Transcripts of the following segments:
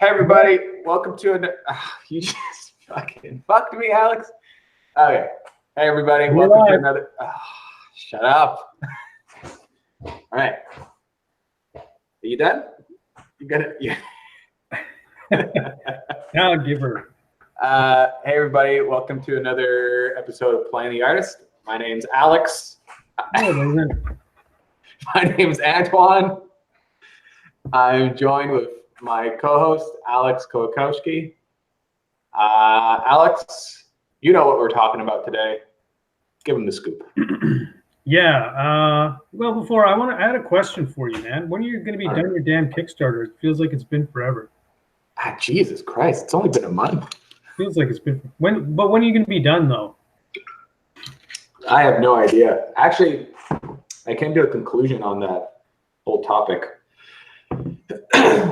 Hey everybody, welcome to an. You just fucking fucked me, Alex. Okay. Hey everybody, welcome to another. Shut up. All right. Are you done? You got it. Yeah. Now give her. Hey everybody, welcome to another episode of Playing the Artist. My name's Alex. No, My name's Antoine. I'm joined with my co-host, Alex Kolakowski. Alex, you know what we're talking about today. Give him the scoop. Yeah. Well, before I want to add a question for you, man. When are you going to be done your damn Kickstarter? It feels like it's been forever. Jesus Christ! It's only been a month. Feels like it's been. But when are you going to be done, though? I have no idea. Actually, I came to a conclusion on that whole topic.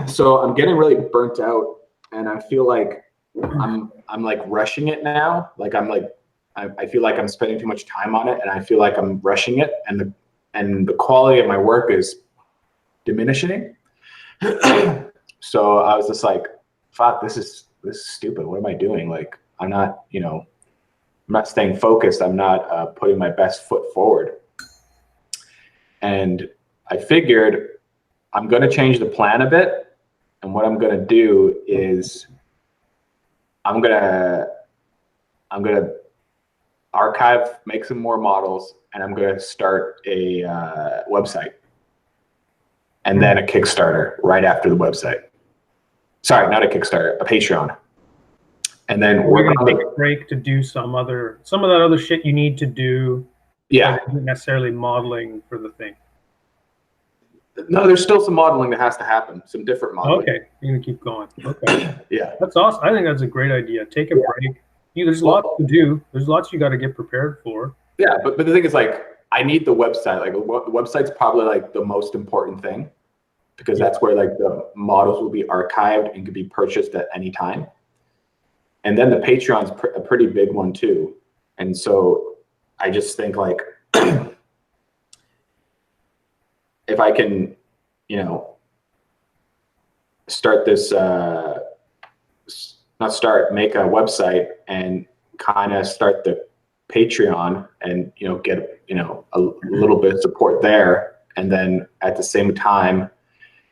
So I'm getting really burnt out, and I feel like I'm like rushing it now. Like I feel like I'm spending too much time on it, and I feel like I'm rushing it, and the quality of my work is diminishing. So I was just like, fuck, this is stupid. What am I doing? Like, I'm not, I'm not staying focused. I'm not putting my best foot forward. And I figured I'm going to change the plan a bit. And what I'm going to do is I'm going to archive, make some more models, and I'm going to start a website. And then a Kickstarter right after the website. Sorry, not a Kickstarter, a Patreon. And then we're going to take a break to do some of that other shit you need to do. Yeah. That isn't necessarily modeling for the thing. No, there's still some modeling that has to happen. Some different modeling. Okay, you're going to keep going. Okay. Yeah. That's awesome. I think that's a great idea. Take a break. There's lots to do. There's lots you got to get prepared for. Yeah, but the thing is, like, I need the website. Like, the website's probably like the most important thing, because that's where like the models will be archived and can be purchased at any time. And then the Patreon's a pretty big one too. And so I just think, like, if I can, start this, make a website and kind of start the Patreon and, get, a little bit of support there. And then at the same time,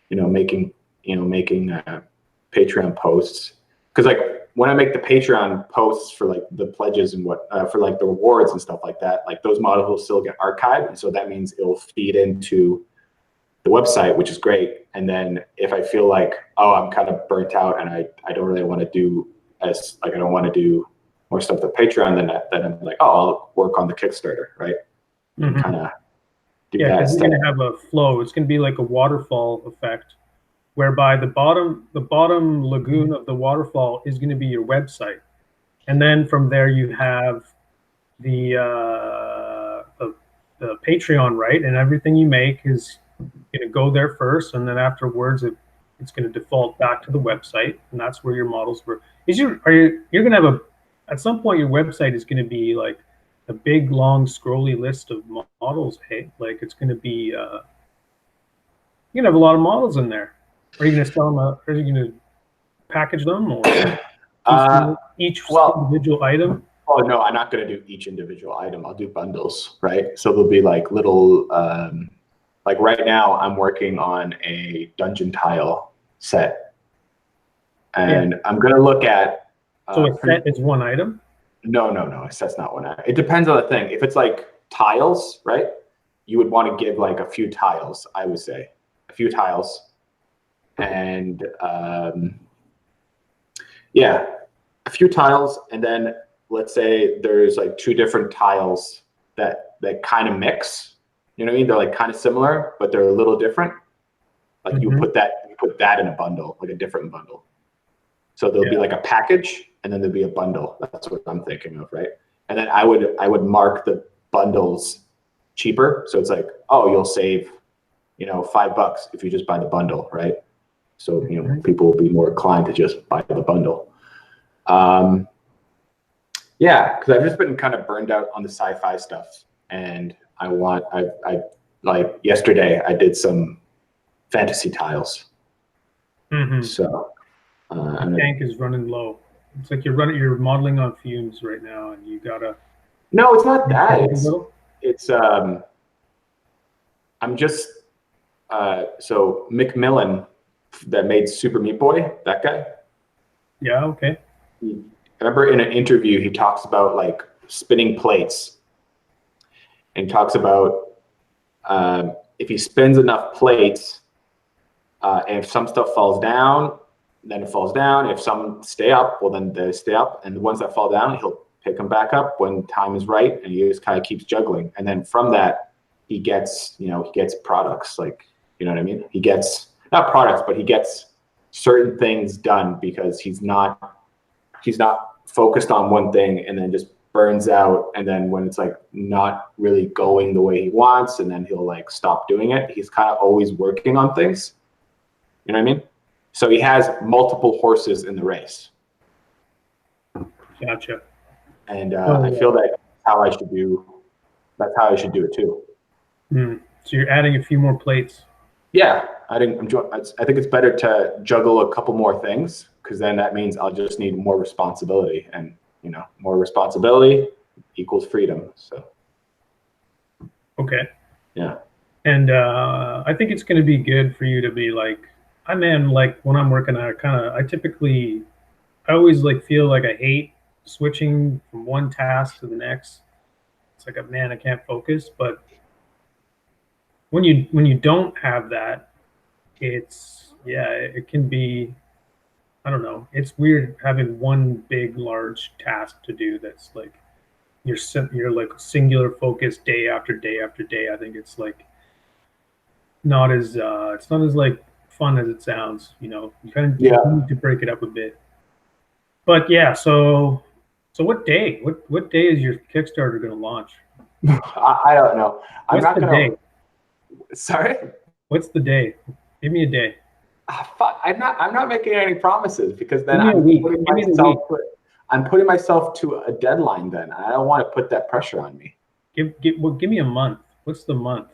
making Patreon posts. Cause like when I make the Patreon posts for like the pledges and for like the rewards and stuff like that, like those models will still get archived. And so that means it'll feed into the website, which is great. And then if I feel like, oh, I'm kind of burnt out and I don't really want to do I don't want to do more stuff to Patreon, then I'm like, oh, I'll work on the Kickstarter, right? Mm-hmm. Kind of do that. It's going to have a flow. It's going to be like a waterfall effect, whereby the bottom lagoon of the waterfall is going to be your website, and then from there you have the Patreon, right? And everything you make is going to go there first, and then afterwards it's going to default back to the website, and that's where your models were. You're going to have at some point your website is going to be like a big long scrolly list of models. Hey, like it's going to be you're going to have a lot of models in there. Are you going to sell them? Are you going to package them, or each individual item? Oh no, I'm not going to do each individual item. I'll do bundles, right? So there'll be like little, like right now I'm working on a dungeon tile set, and I'm going to look at. So a set is one item? No. A set's not one item. It depends on the thing. If it's like tiles, right? You would want to give like a few tiles. I would say a few tiles. And yeah, a few tiles, and then let's say there's like two different tiles that kind of mix. You know what I mean? They're like kind of similar, but they're a little different. Like you put that in a bundle, like a different bundle. So there'll be like a package, and then there'll be a bundle. That's what I'm thinking of, right? And then I would mark the bundles cheaper, so it's like, oh, you'll save, $5 if you just buy the bundle, right? So, people will be more inclined to just buy the bundle. Yeah, because I've just been kind of burned out on the sci-fi stuff. And I like yesterday I did some fantasy tiles. Mm-hmm. So Tank is running low. It's like you're modeling on fumes right now, and you gotta. No, it's not that. A It's I'm just so McMillan that made Super Meat Boy, that guy. Yeah. Okay. I remember in an interview he talks about like spinning plates, and talks about if he spins enough plates, and if some stuff falls down, then it falls down. If some stay up, well, then they stay up. And the ones that fall down, he'll pick them back up when time is right. And he just kind of keeps juggling. And then from that, he gets, he gets products, like, you know what I mean? He gets, not products, but he gets certain things done because he's not focused on one thing and then just burns out. And then when it's like not really going the way he wants, and then he'll like stop doing it. He's kind of always working on things. You know what I mean? So he has multiple horses in the race. Gotcha. And I feel that's how I should do it too. So you're adding a few more plates. Yeah, I think it's better to juggle a couple more things, because then that means I'll just need more responsibility, and more responsibility equals freedom. So. Okay. Yeah. And I think it's going to be good for you to be like, like when I'm working, I always like feel like I hate switching from one task to the next. It's like, man, I can't focus. But when you don't have that, it can be, I don't know. It's weird having one big, large task to do. That's like you're like singular focus day after day after day. I think it's like not as it's not as like fun as it sounds. You kind of need to break it up a bit. But yeah, so what day? What day is your Kickstarter going to launch? I don't know. What's the day? Sorry. What's the day? Give me a day. I'm not making any promises, because then I'm putting myself to a deadline. Then I don't want to put that pressure on me. Give me a month. What's the month?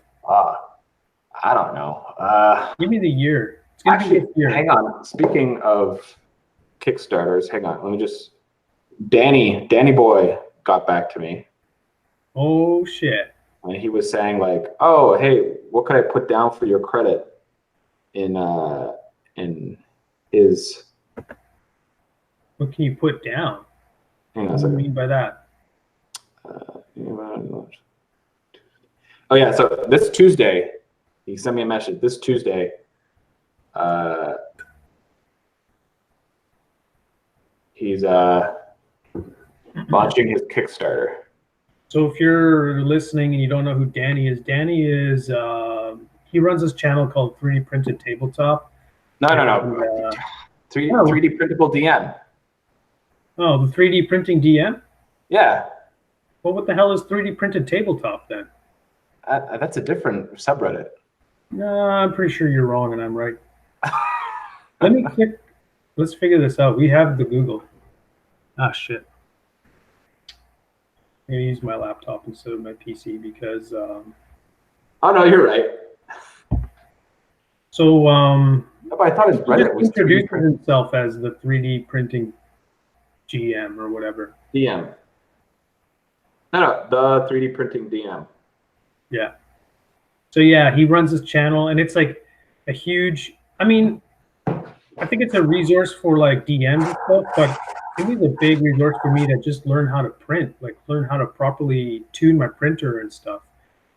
I don't know. Give me the year. It's gonna be this year. Hang on. Speaking of Kickstarters, hang on. Let me just. Danny Boy got back to me. Oh shit. And he was saying like, oh hey, what could I put down for your credit in his. What can you put down? Hang on what do you mean by that? Oh yeah, so this Tuesday, he sent me a message. This Tuesday, he's launching his Kickstarter. So if you're listening and you don't know who Danny is he runs this channel called 3D Printed Tabletop. No. 3D printable DM. Oh, the 3D printing DM? Yeah. Well, what the hell is 3D Printed Tabletop then? That's a different subreddit. No, I'm pretty sure you're wrong and I'm right. Let's figure this out. We have the Google. Ah, shit. I'm going to use my laptop instead of my PC because... Oh, no, you're right. So, I thought his Reddit was introduced himself as the 3D printing GM or whatever. DM. No, the 3D printing DM. Yeah. So yeah, he runs this channel, and it's like a huge. I mean, I think it's a resource for like DMs and stuff, but it was a big resource for me to just learn how to print, like learn how to properly tune my printer and stuff.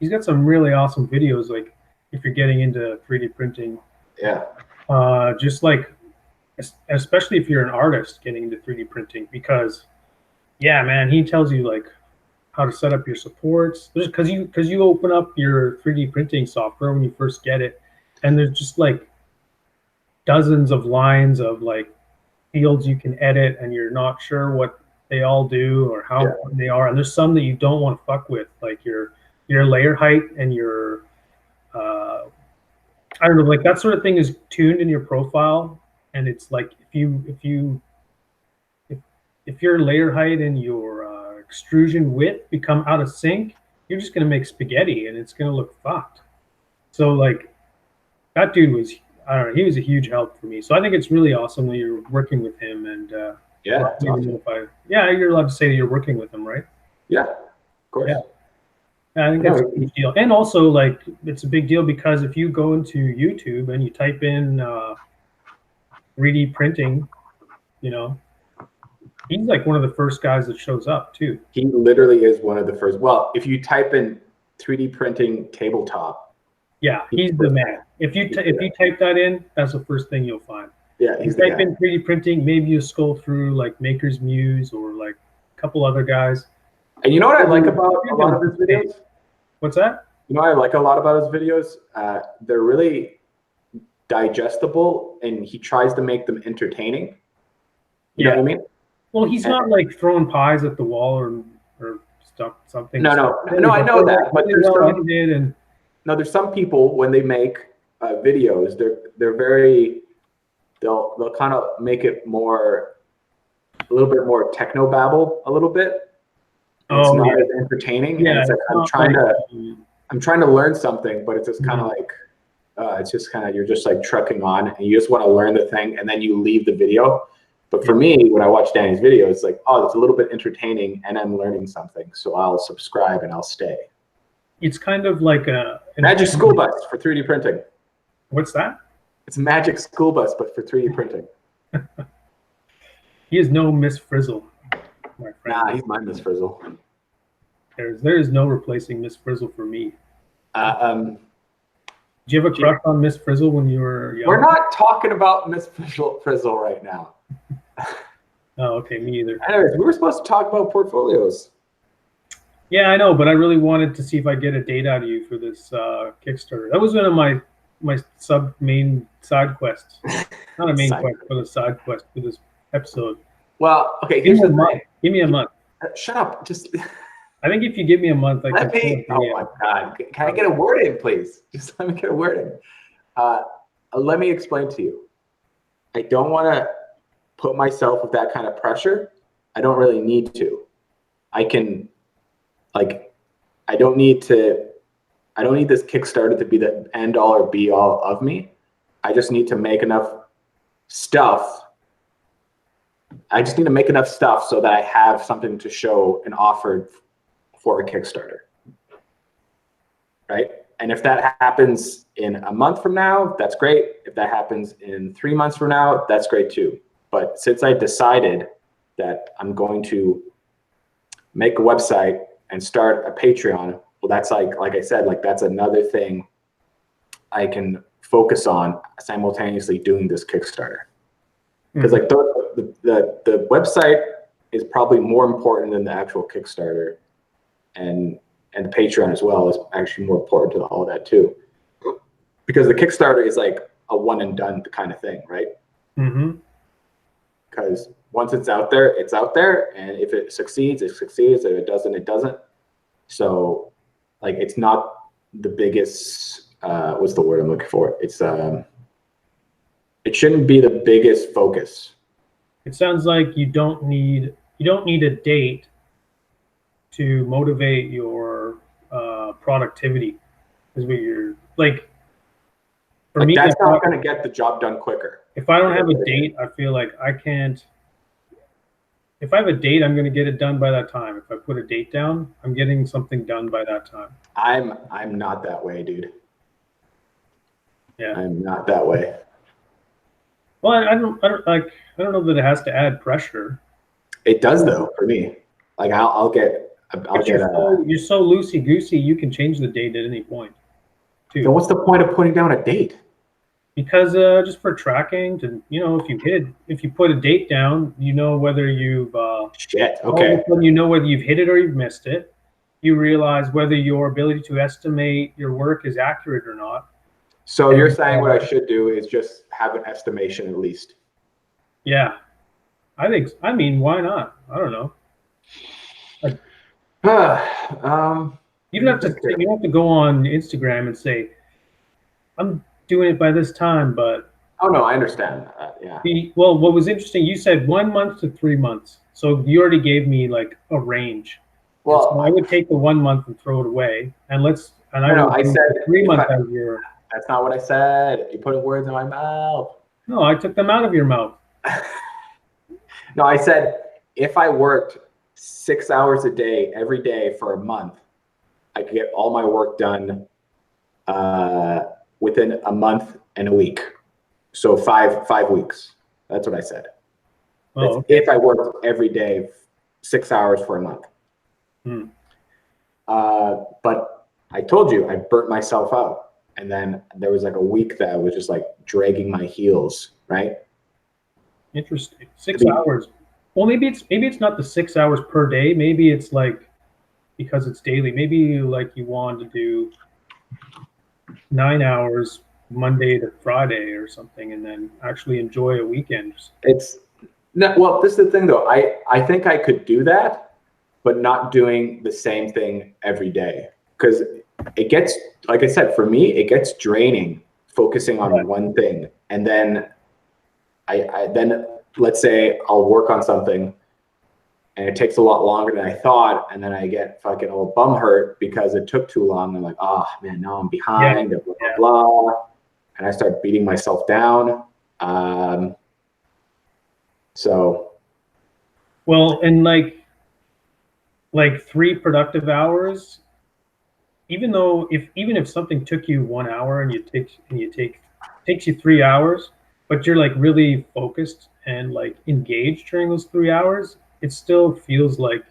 He's got some really awesome videos, like if you're getting into 3D printing. Yeah. Just like, especially if you're an artist getting into 3D printing, because, yeah, man, he tells you like how to set up your supports. Because you open up your 3D printing software when you first get it, and there's just like dozens of lines of like fields you can edit, and you're not sure what they all do or how important they are. And there's some that you don't want to fuck with, like your layer height and your I don't know, like that sort of thing is tuned in your profile, and it's like if your layer height and your extrusion width become out of sync, you're just gonna make spaghetti and it's gonna look fucked. So like that dude was I don't know. He was a huge help for me. So I think it's really awesome that you're working with him. And Yeah, it's awesome. yeah, you're allowed to say that you're working with him, right? Yeah, of course. Yeah. I think that's a big deal. And also, like, it's a big deal because if you go into YouTube and you type in 3D printing, you know, he's like one of the first guys that shows up too. He literally is one of the first. Well, if you type in 3D printing tabletop. Yeah, he's the man. If you type that in, that's the first thing you'll find. Yeah, he's the guy. Type in 3D printing, maybe you scroll through like Maker's Muse or like a couple other guys. And you know what I like about a lot of his videos? What's that? You know what I like a lot about his videos? They're really digestible, and he tries to make them entertaining. You know what I mean? Well, he's not like throwing pies at the wall or stuff, something. No, I know that. But there's some people when they make videos, they'll kind of make it a little bit more techno babble a little bit. It's not as entertaining. Yeah, and it's like, I'm trying to learn something, but it's just kind of like it's just kind of, you're just like trucking on and you just want to learn the thing and then you leave the video. But for me, when I watch Danny's video, it's like, oh, it's a little bit entertaining and I'm learning something. So I'll subscribe and I'll stay. It's kind of like a Magic School Bus for 3D printing. What's that? It's Magic School Bus, but for 3D printing. He is no Miss Frizzle, my friend. Nah, he's my Miss Frizzle. There is no replacing Miss Frizzle for me. Did you have a crush on Miss Frizzle when you were young? We're not talking about Miss Frizzle right now. Oh, okay, me either. Anyways, we were supposed to talk about portfolios. Yeah, I know, but I really wanted to see if I get a date out of you for this Kickstarter. That was one of my main side quests. Not a main quest, but a side quest for this episode. Well, okay, give me a month. Shut up. Just. I think if you give me a month, I can. Oh my God! Can I get a word in, please? Just let me get a word in. Let me explain to you. I don't want to put myself with that kind of pressure. I don't really need to. I can, like, I don't need this Kickstarter to be the end all or be all of me. I just need to make enough stuff. I just need to make enough stuff so that I have something to show and offer for a Kickstarter, right? And if that happens in a month from now, that's great. If that happens in 3 months from now, that's great too. But since I decided that I'm going to make a website and start a Patreon, well, that's like I said, like that's another thing I can focus on simultaneously doing this Kickstarter. Because like the website is probably more important than the actual Kickstarter, and the Patreon as well is actually more important to all of that too. Because the Kickstarter is like a one and done kind of thing, right? Mm-hmm. Because once it's out there, and if it succeeds, it succeeds. If it doesn't, it doesn't. So, like, it's not the biggest. What's the word I'm looking for? It's it shouldn't be the biggest focus. It sounds like you don't need a date to motivate your productivity. Is what you're like. For like me, that's not going to get the job done quicker. If I don't have a date, I feel like I can't. If I have a date, I'm going to get it done by that time. If I put a date down, I'm getting something done by that time. I'm not that way, dude. Yeah, I'm not that way. Well, I don't know that it has to add pressure. It does though for me. Like you're so loosey goosey. You can change the date at any point. Too. Then what's the point of putting down a date? Because just for tracking, to if you put a date down, you know whether you've shit. Okay. You know whether you've hit it or you've missed it. You realize whether your ability to estimate your work is accurate or not. So you're saying what I should do is just have an estimation at least. Yeah, I mean, why not? I don't know. You don't have to go on Instagram and say, I'm doing it by this time, but. Oh no, I understand. Yeah. Well, what was interesting, you said 1 month to 3 months. So you already gave me like a range. Well, so I would take the 1 month and throw it away. And I said 3 months as your. That's not what I said. You put words in my mouth. No, I took them out of your mouth. No, I said if I worked 6 hours a day every day for a month, I could get all my work done within a month and a week. So five weeks. That's what I said. Oh, okay. If I worked every day 6 hours for a month. Hmm. But I told you I burnt myself out. And then there was like a week that I was just like dragging my heels, right? Interesting. 6 hours. Well, maybe it's not the 6 hours per day. Maybe it's like because it's daily. Maybe like you want to do 9 hours Monday to Friday or something, and then actually enjoy a weekend. It's no, well, this is the thing though. I think I could do that, but not doing the same thing every day, because it gets, like I said, for me, it gets draining focusing on one thing. And then I then let's say I'll work on something and it takes a lot longer than I thought. And then I get fucking old bum hurt because it took too long. I'm like, oh man, now I'm behind, blah, blah, blah. And I start beating myself down. So. Well, and like 3 productive hours, even if something took you 1 hour and takes you 3 hours, but you're like really focused and like engaged during those 3 hours, it still feels like,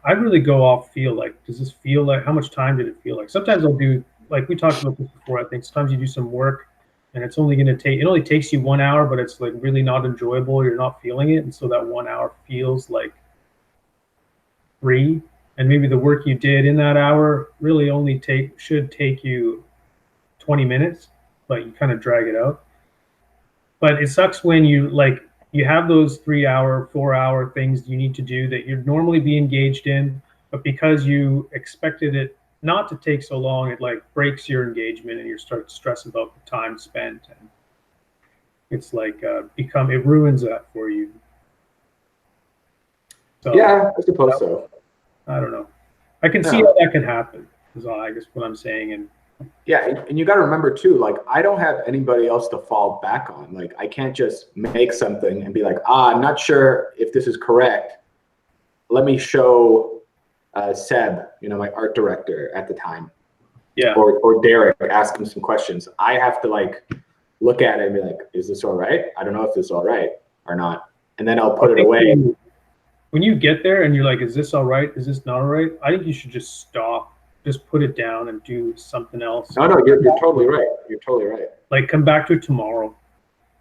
I really go off feel like, does this feel like, how much time did it feel like? Sometimes I'll do, like we talked about this before, I think sometimes you do some work and it only takes you 1 hour, but it's like really not enjoyable. You're not feeling it. And so that 1 hour feels like 3. And maybe the work you did in that hour really only should take you 20 minutes, but you kind of drag it out. But it sucks when you have those 3 hour, 4 hour things you need to do that you'd normally be engaged in, but because you expected it not to take so long, it like breaks your engagement and you start to stress about the time spent, and it's like it ruins that for you. So, Yeah, I suppose so. I don't know. I can see how that could happen, is all, I guess, what I'm saying. And yeah, and you got to remember too, like I don't have anybody else to fall back on. Like I can't just make something and be like, I'm not sure if this is correct. Let me show Seb, my art director at the time. Yeah. Or Derek, ask him some questions. I have to like look at it and be like, is this all right? I don't know if this is all right or not. And then I'll put it away. When you get there and you're like, is this all right? Is this not all right? I think you should just stop, just put it down and do something else. No, you're totally right. You're totally right. Like come back to it tomorrow.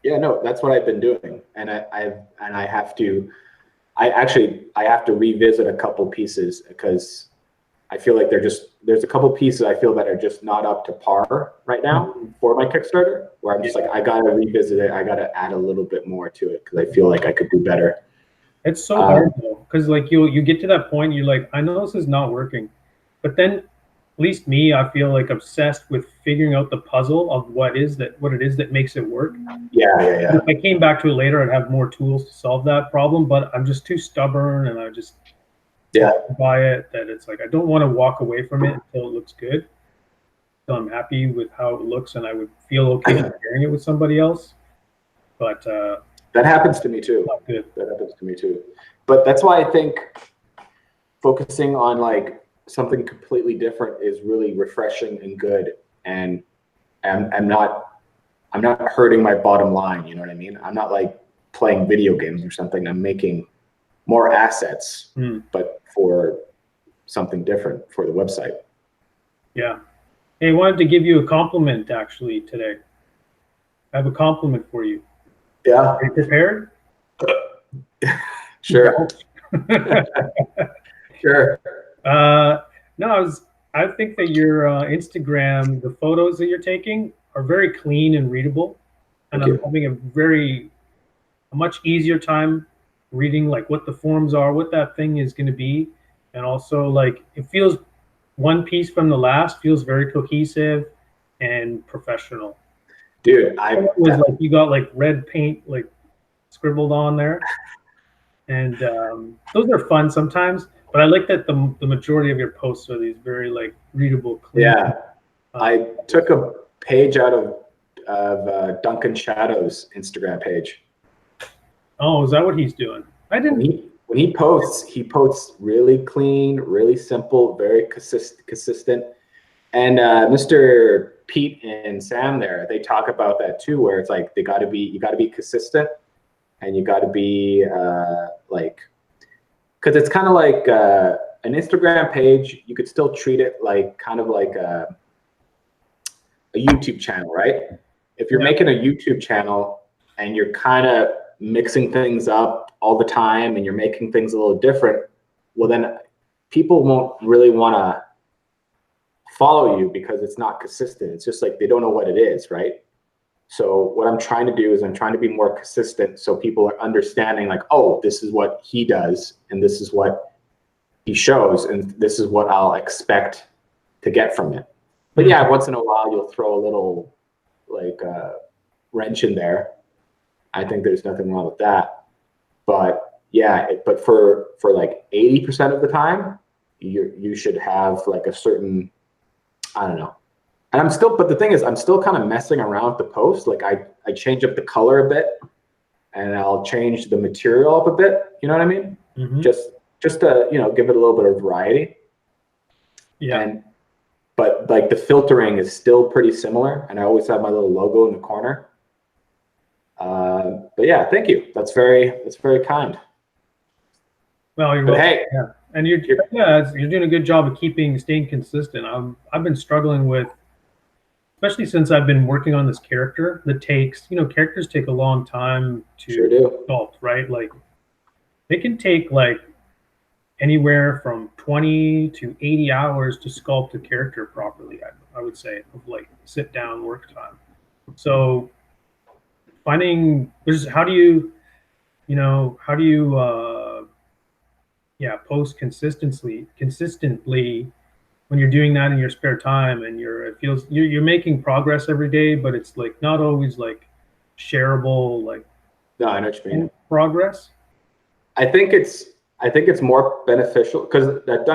Yeah, no, that's what I've been doing. And I have to revisit a couple pieces because I feel like there's a couple pieces I feel that are just not up to par right now for my Kickstarter, where I'm just like, I got to revisit it. I got to add a little bit more to it because I feel like I could do better. It's so hard though, because like you get to that point, you're like, I know this is not working, but then at least me, I feel like obsessed with figuring out the puzzle of what it is that makes it work. Yeah. If I came back to it later, I'd have more tools to solve that problem, but I'm just too stubborn and I just buy it that it's like I don't want to walk away from it until it looks good. So I'm happy with how it looks, and I would feel okay sharing it with somebody else. But that happens to me too. Not good. That happens to me too. But that's why I think focusing on like something completely different is really refreshing and good. And I'm not hurting my bottom line. You know what I mean? I'm not like playing video games or something. I'm making more assets, but for something different for the website. Yeah. Hey, I wanted to give you a compliment actually today. I have a compliment for you. Yeah. Are you prepared? Sure. Sure. No, I think that your Instagram, the photos that you're taking are very clean and readable. And I'm having a much easier time reading like what the forms are, what that thing is going to be. And also like it feels one piece from the last feels very cohesive and professional. Dude, was like you got like red paint like scribbled on there, and those are fun sometimes. But I like that the majority of your posts are these very like readable, clean. Yeah, I took a page out of Duncan Shadow's Instagram page. Oh, is that what he's doing? I didn't. When he posts really clean, really simple, very consistent. And Mr. Pete and Sam there, they talk about that too, where it's like you got to be consistent, and you got to be like, because it's kind of like an Instagram page. You could still treat it like kind of like a YouTube channel, right? If you're making a YouTube channel and you're kind of mixing things up all the time and you're making things a little different, well, then people won't really want to follow you because it's not consistent. It's just like they don't know what it is, right? So what I'm trying to do is I'm trying to be more consistent so people are understanding like, oh, this is what he does and this is what he shows and this is what I'll expect to get from it. But yeah, once in a while you'll throw a little like wrench in there. I think there's nothing wrong with that. But yeah, but for like 80% of the time, you should have like a certain, I don't know. And but the thing is, I'm still kind of messing around with the post. Like I change up the color a bit and I'll change the material up a bit. You know what I mean? Mm-hmm. Just to, give it a little bit of variety. Yeah. But like the filtering is still pretty similar. And I always have my little logo in the corner. But yeah, thank you. That's very kind. Well, you're welcome. Hey, yeah, and you're doing a good job of staying consistent. I've been struggling with, especially since I've been working on this character that takes, characters take a long time to sculpt, right? Like they can take like anywhere from 20 to 80 hours to sculpt a character properly. I would say of like sit down work time. So finding how do you post consistently when you're doing that in your spare time and you're making progress every day, but it's like not always like shareable, like no, I know what you mean. Progress. I think it's more beneficial because that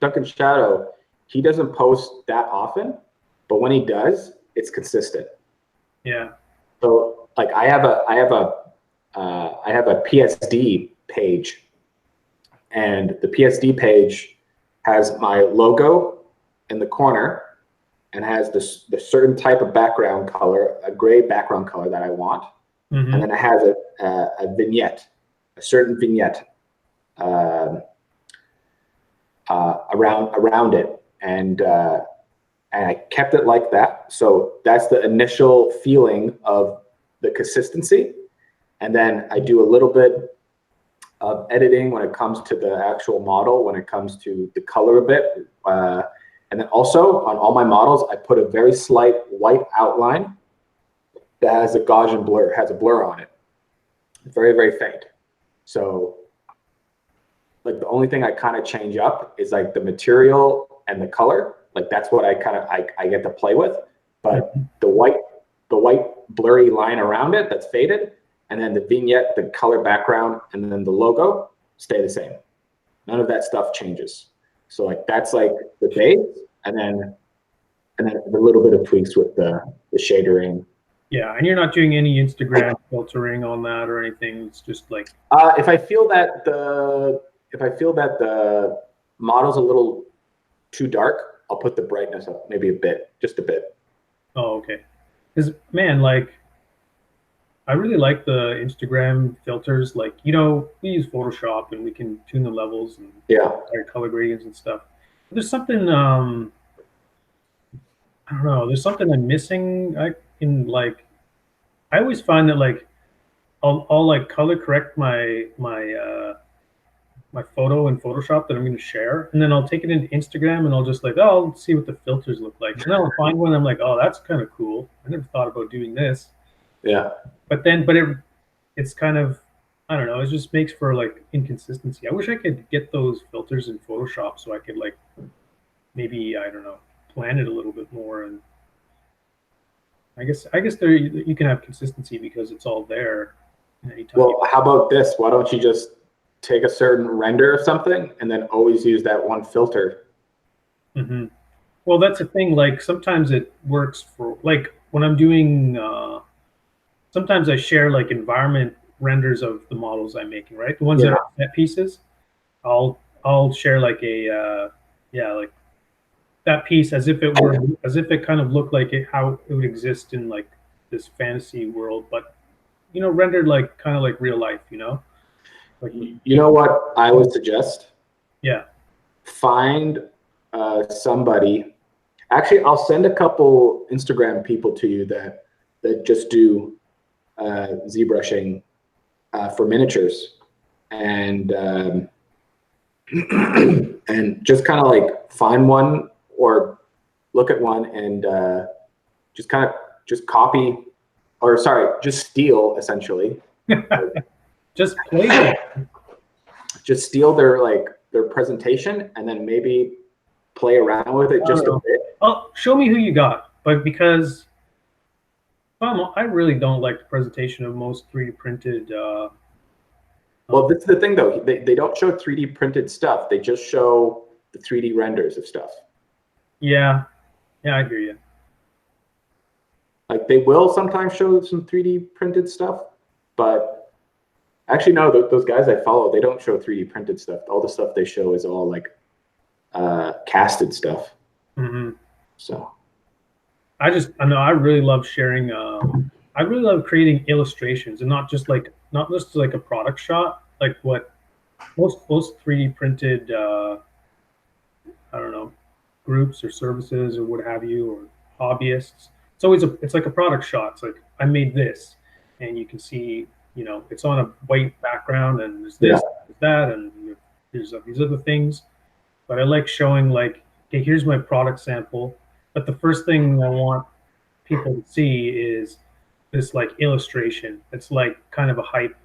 Duncan Shadow, he doesn't post that often, but when he does, it's consistent. Yeah. So like I have a PSD page, and the PSD page has my logo in the corner and has the certain type of background color, a gray background color that I want, and then it has a vignette, a certain vignette around it, and I kept it like that. So that's the initial feeling of the consistency. And then I do a little bit of editing when it comes to the actual model, when it comes to the color a bit. And then also on all my models, I put a very slight white outline that has a Gaussian blur, has a blur on it. Very, very faint. So like the only thing I kind of change up is like the material and the color. Like that's what I get to play with. But the white blurry line around it that's faded, and then the vignette, the color background, and then the logo stay the same. None of that stuff changes. So like that's like the base, and then a little bit of tweaks with the shadering. Yeah, and you're not doing any Instagram filtering on that or anything. It's just like if I feel that the model's a little too dark, I'll put the brightness up maybe a bit, just a bit. Oh, okay. Because man, like I really like the Instagram filters. Like, we use Photoshop and we can tune the levels and color gradients and stuff. But there's something I don't know. There's something I'm missing. I always find that like I'll like color correct my photo in Photoshop that I'm going to share, and then I'll take it into Instagram and I'll just like, I'll see what the filters look like, and then I'll find one. I'm like, oh, that's kind of cool. I never thought about doing this. Yeah. But it's kind of, I don't know. It just makes for like inconsistency. I wish I could get those filters in Photoshop so I could like maybe, I don't know, plan it a little bit more. And I guess there you can have consistency because it's all there. Well, how about this? Why don't you just take a certain render of something and then always use that one filter? Mm-hmm. Well, that's the thing. Like sometimes it works for like when I'm doing. Sometimes I share like environment renders of the models I'm making, right? The ones that Yeah. are set pieces. I'll share like a yeah, like that piece as if it were, as if it kind of looked like it, how it would exist in like this fantasy world, but rendered like kind of like real life, like with You know what I would suggest? yeah. Find somebody. Actually, I'll send a couple Instagram people to you that just do ZBrushing for miniatures, and and just kind of like find one or look at one and just kind of just copy, or sorry, just steal essentially. Just play. Just steal their presentation and then maybe play around with it just a bit. Oh, show me who you got, but because I really don't like the presentation of most 3D printed. Well, this is the thing though. They don't show 3D printed stuff. They just show the 3D renders of stuff. Yeah, I hear you. Like they will sometimes show some 3D printed stuff, but actually no, those guys I follow, they don't show 3D printed stuff. All the stuff they show is all like casted stuff. Mm-hmm. So I know I really love sharing. I really love creating illustrations, and not just like a product shot, like what most 3D printed I don't know, groups or services or what have you, or hobbyists. It's like a product shot. It's like I made this, and you can see it's on a white background, and there's this, there's that, and there's these other things. But I like showing like, okay, here's my product sample. But the first thing I want people to see is this like illustration. It's like kind of a hype.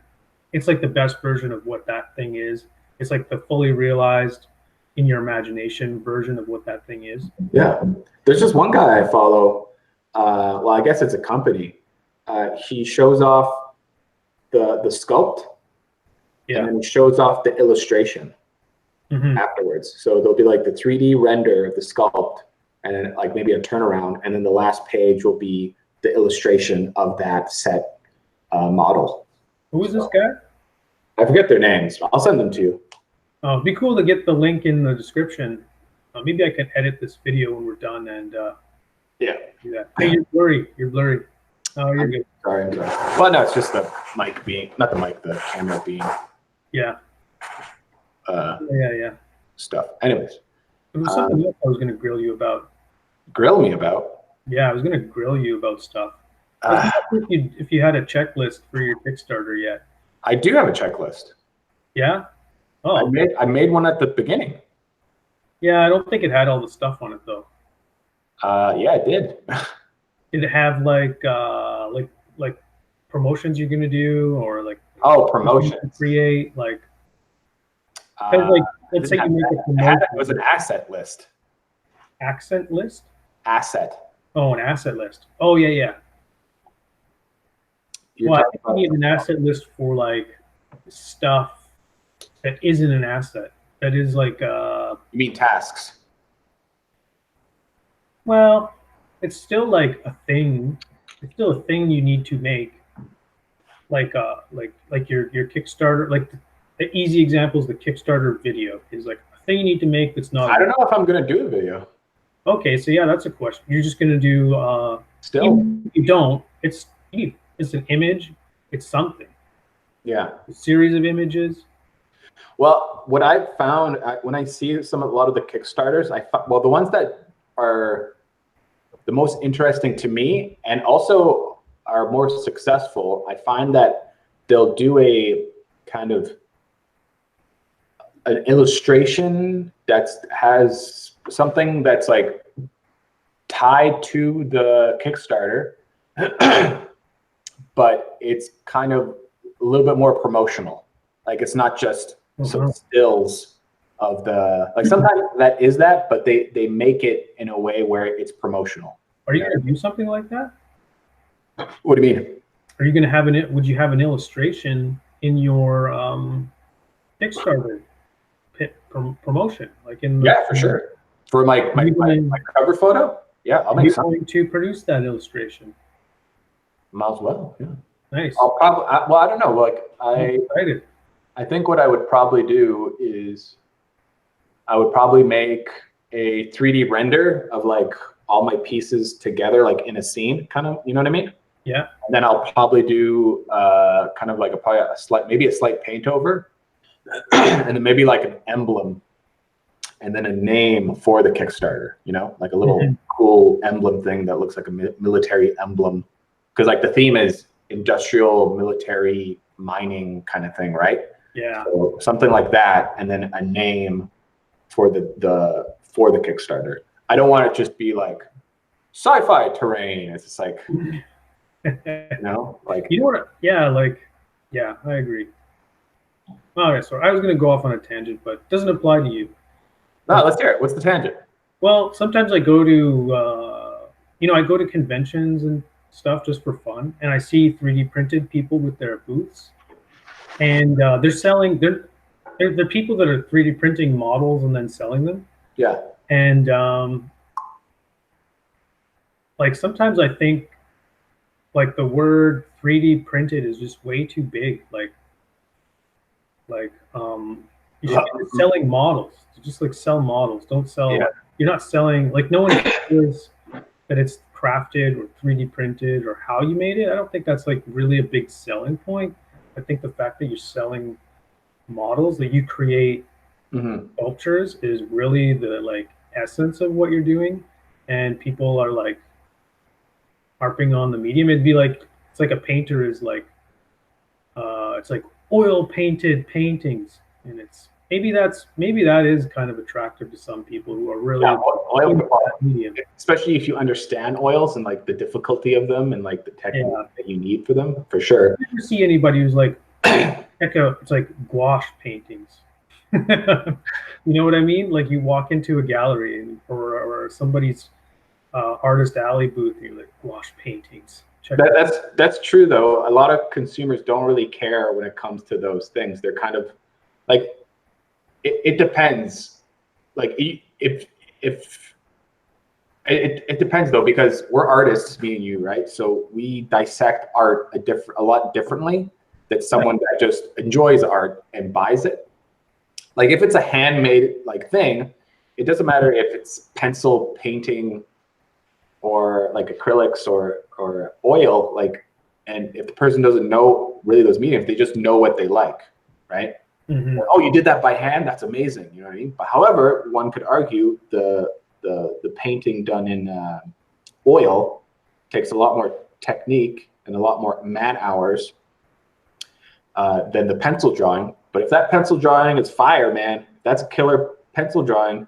It's like the best version of what that thing is. It's like the fully realized in your imagination version of what that thing is. yeah, there's just one guy I follow. Well, I guess it's a company. He shows off the sculpt, and then he shows off the illustration afterwards. So there'll be like the 3D render of the sculpt, and then like maybe a turnaround, and then the last page will be the illustration of that set model. Who is this guy? I forget their names. I'll send them to you. Oh, it'd be cool to get the link in the description. Maybe I can edit this video when we're done and yeah, do that. Hey, you're blurry. You're blurry. Oh, you're good. Sorry, I'm sorry. Well, no, it's just the mic being, not the mic, the camera being. Yeah. Yeah. Stuff. Anyways. There was something else I was going to grill you about. Grill me about? Yeah, I was going to grill you about stuff. If you had a checklist for your Kickstarter yet. I do have a checklist. Yeah? Oh. I made one at the beginning. Yeah, I don't think it had all the stuff on it though. Yeah, it did. Did it have like promotions you're gonna do, or like promotions create like let's say you make a promotion. It was an asset list. Accent list? Asset. Oh, an asset list. Oh yeah. Well, I think you need an asset list for like stuff that isn't an asset. That is like you mean tasks? Well, it's still like a thing. It's still a thing you need to make. Like your Kickstarter. Like the easy example is the Kickstarter video is like a thing you need to make that's not. I don't know if I'm gonna do a video. Okay, so yeah, that's a question. You're just gonna do. Still, even if you don't. It's an image. It's something. Yeah. A series of images. Well, what I've found when I see a lot of the Kickstarters, the ones that are the most interesting to me and also are more successful, I find that they'll do a kind of an illustration that has something that's like tied to the Kickstarter, but it's kind of a little bit more promotional. Like it's not just some stills of the, like sometimes that is that, but they make it in a way where it's promotional. Are you going to do something like that? What do you mean? Are you going to have would you have an illustration in your Kickstarter promotion? Like in yeah, for sure. For my cover photo? Yeah, I'll make something. You're going to produce that illustration. Might as well, yeah. Nice. I'll probably, well, I don't know. Like I'm excited. I think what I would probably do is I would probably make a 3D render of like all my pieces together, like in a scene, kind of, you know what I mean? Yeah. And then I'll probably do kind of like maybe a slight paint over, and then maybe like an emblem, and then a name for the Kickstarter. You know, like a little cool emblem thing that looks like a military emblem, because like the theme is industrial, military, mining kind of thing, right? Yeah. So something like that, and then a name for the Kickstarter. I don't want it to just be like sci-fi terrain. It's just like, you know, like, you know what? Yeah, like, yeah, I agree. Okay, so I was going to go off on a tangent, but it doesn't apply to you. No, let's hear it. What's the tangent? Well, sometimes I go to, I go to conventions and stuff just for fun, and I see 3D printed people with their booths, and they're selling. They're people that are 3D printing models and then selling them. Yeah. And like sometimes I think like the word 3D printed is just way too big. You should be selling models. Just like sell models. Don't sell. Yeah. You're not selling, like, no one cares that it's crafted or 3D printed or how you made it. I don't think that's like really a big selling point. I think the fact that you're selling models, that you create sculptures, is really the like essence of what you're doing. And people are like harping on the medium. It'd be like, it's like a painter is like, it's like oil painted paintings, and it's maybe that is kind of attractive to some people who are really oil, especially if you understand oils and like the difficulty of them and like the technique that you need for them, for sure. You never see anybody who's like, it's like gouache paintings. You know what I mean? Like you walk into a gallery or somebody's artist alley booth, and you're like, gouache paintings. That's true though. A lot of consumers don't really care when it comes to those things. They're kind of like, it depends. Like if it depends though, because we're artists, me and you, right? So we dissect art a lot differently than someone that just enjoys art and buys it. Like if it's a handmade like thing, it doesn't matter if it's pencil painting or like acrylics or oil, like, and if the person doesn't know really those mediums, they just know what they like, right? Oh, you did that by hand? That's amazing. You know what I mean? But however, one could argue the painting done in oil takes a lot more technique and a lot more man hours than the pencil drawing. But if that pencil drawing is fire, man, that's a killer pencil drawing.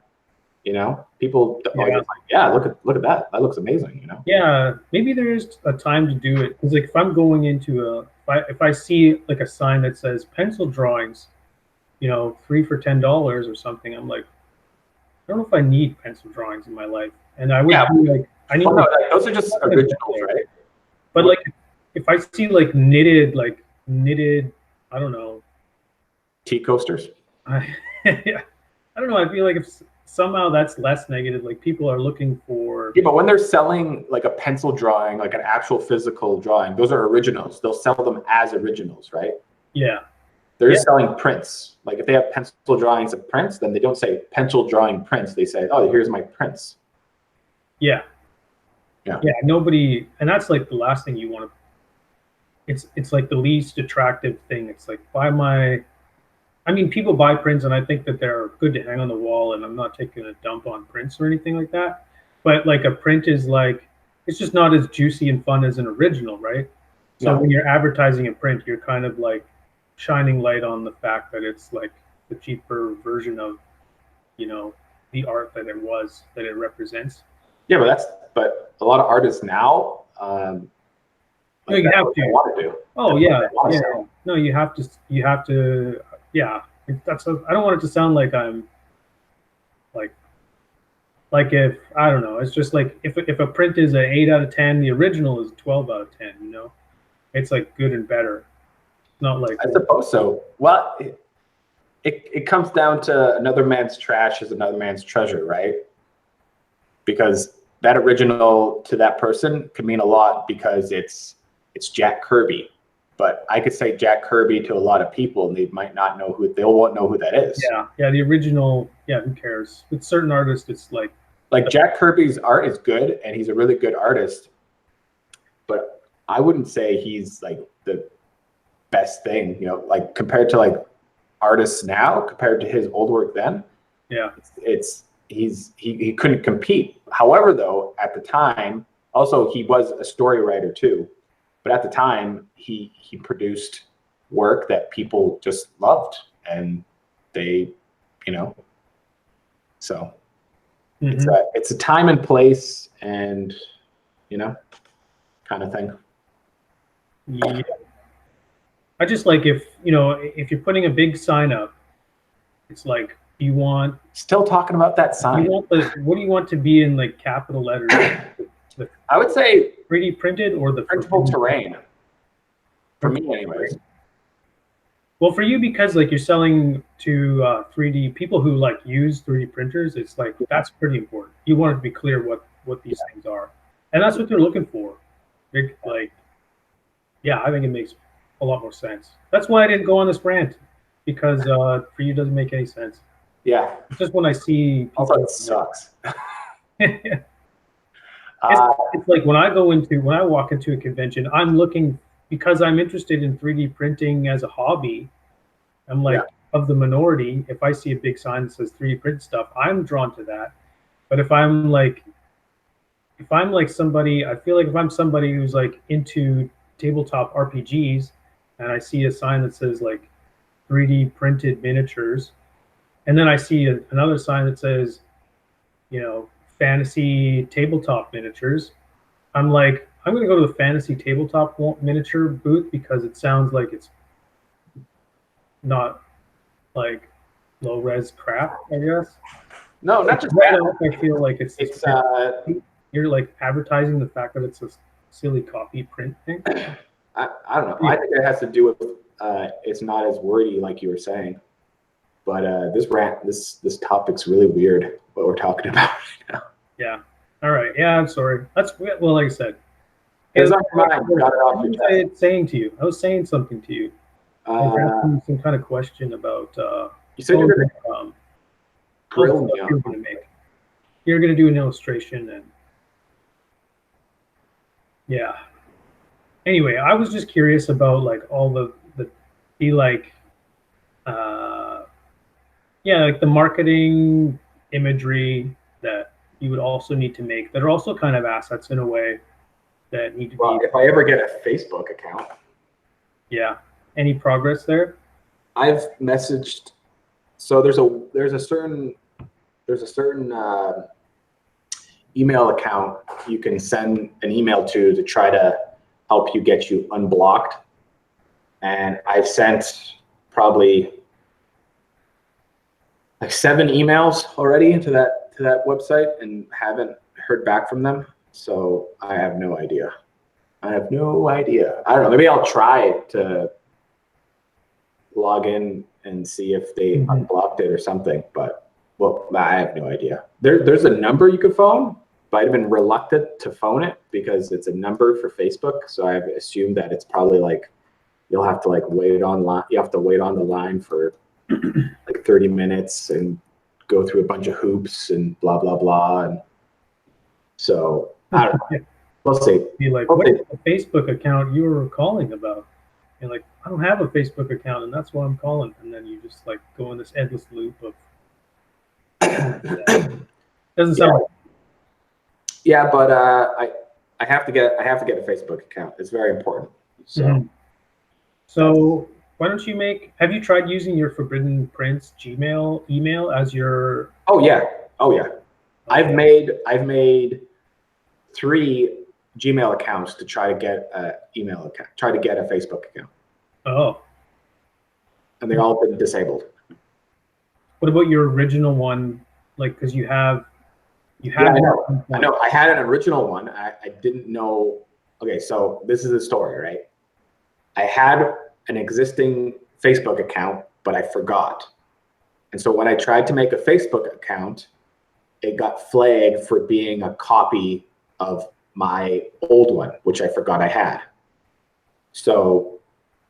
You know, people are just like, yeah, look at that. That looks amazing. You know? Yeah, maybe there is a time to do it, because like if I'm going into if I see like a sign that says pencil drawings, 3 for $10 or something, I'm like, I don't know if I need pencil drawings in my life. And I would be like, I need those are just originals, right? But like if I see like knitted, I don't know, tea coasters. I don't know. I feel like if somehow that's less negative, like people are looking for. Yeah, but when they're selling like a pencil drawing, like an actual physical drawing, those are originals. They'll sell them as originals, right? Yeah. They're just selling prints. Like if they have pencil drawings of prints, then they don't say pencil drawing prints. They say, oh, here's my prints. Yeah. Yeah. Yeah. Nobody, and that's like the last thing you want to. It's like the least attractive thing. It's like people buy prints, and I think that they're good to hang on the wall, and I'm not taking a dump on prints or anything like that. But like a print is like, it's just not as juicy and fun as an original, right? So when you're advertising a print, you're kind of like shining light on the fact that it's like the cheaper version of, the art that it represents. Yeah, but a lot of artists now, no, you have to. Want to do. Oh yeah. No, you have to. Yeah, I don't want it to sound like I'm like if, I don't know, it's just like if a print is an 8 out of 10, the original is 12 out of 10. It's like good and better. Not like, I suppose so. Well, it comes down to another man's trash is another man's treasure, right? because that original to that person could mean a lot because it's Jack Kirby. But I could say Jack Kirby to a lot of people, and they might not know they won't know who that is. Yeah, the original. Yeah, who cares? With certain artists, it's like Jack Kirby's art is good, and he's a really good artist. But I wouldn't say he's like the best thing, like compared to like artists now, compared to his old work then. Yeah, he couldn't compete. However, though, at the time, also he was a story writer too. But at the time, he produced work that people just loved, and they, so it's a time and place, and kind of thing. Yeah, I just like if you're putting a big sign up, it's like you want still talking about that sign. What do you want to be in like capital letters? I would say 3D printed or the printable terrain. For me, anyways. Well, for you, because like you're selling to 3D people who like use 3D printers, it's like that's pretty important. You want it to be clear what these things are, and that's what they're looking for. Like, yeah, I think it makes a lot more sense. That's why I didn't go on this rant, because for you it doesn't make any sense. Yeah. Just when I see people, also, it sucks. It's like when I walk into a convention, I'm looking, because I'm interested in 3D printing as a hobby. I'm like, of the minority, if I see a big sign that says 3D print stuff, I'm drawn to that. But if I'm like somebody, I feel like if I'm somebody who's like into tabletop RPGs and I see a sign that says like 3D printed miniatures, and then I see another sign that says, fantasy tabletop miniatures, I'm like, I'm going to go to the fantasy tabletop miniature booth because it sounds like it's not like low res crap, I guess. No, not just that. I feel like it's you're like advertising the fact that it's a silly copy print thing. I don't know. I think it has to do with it's not as wordy like you were saying. But this topic's really weird, what we're talking about right now. Yeah. All right. Yeah, I'm sorry. Well, like I said, it's on your mind. Got it off your chest. I was saying something to you. I was asking you some kind of question about. You said you were going to grill me on. You're going to do an illustration, and yeah. Anyway, I was just curious about like all like the marketing imagery that you would also need to make that are also kind of assets in a way that need to be. If I ever get a Facebook account. Yeah. Any progress there? I've messaged. So there's a certain email account you can send an email to try to help you get you unblocked. And I've sent probably like 7 emails already to that website and haven't heard back from them. So I have no idea. I don't know. Maybe I'll try to log in and see if they unblocked it or something. But I have no idea. There's a number you could phone, but I've been reluctant to phone it because it's a number for Facebook. So I've assumed that it's probably like you'll have to like wait online. You have to wait on the line for like 30 minutes and go through a bunch of hoops and blah blah blah. And so I don't know. We'll see. Be like, what's the Facebook account you were calling about? And like, I don't have a Facebook account, and that's why I'm calling. And then you just like go in this endless loop of. Doesn't sound. Yeah, but I have to get a Facebook account. It's very important. So. So why don't you have you tried using your Forbidden Prince Gmail email as your? Oh yeah. Okay. I've made 3 Gmail accounts to try to get a email account, try to get a Facebook account. Oh. And they've all been disabled. What about your original one? Like, because you have. Yeah, I know. I had an original one. I didn't know. Okay, so this is the story, right? I had an existing Facebook account, but I forgot. And so when I tried to make a Facebook account, it got flagged for being a copy of my old one, which I forgot I had. So,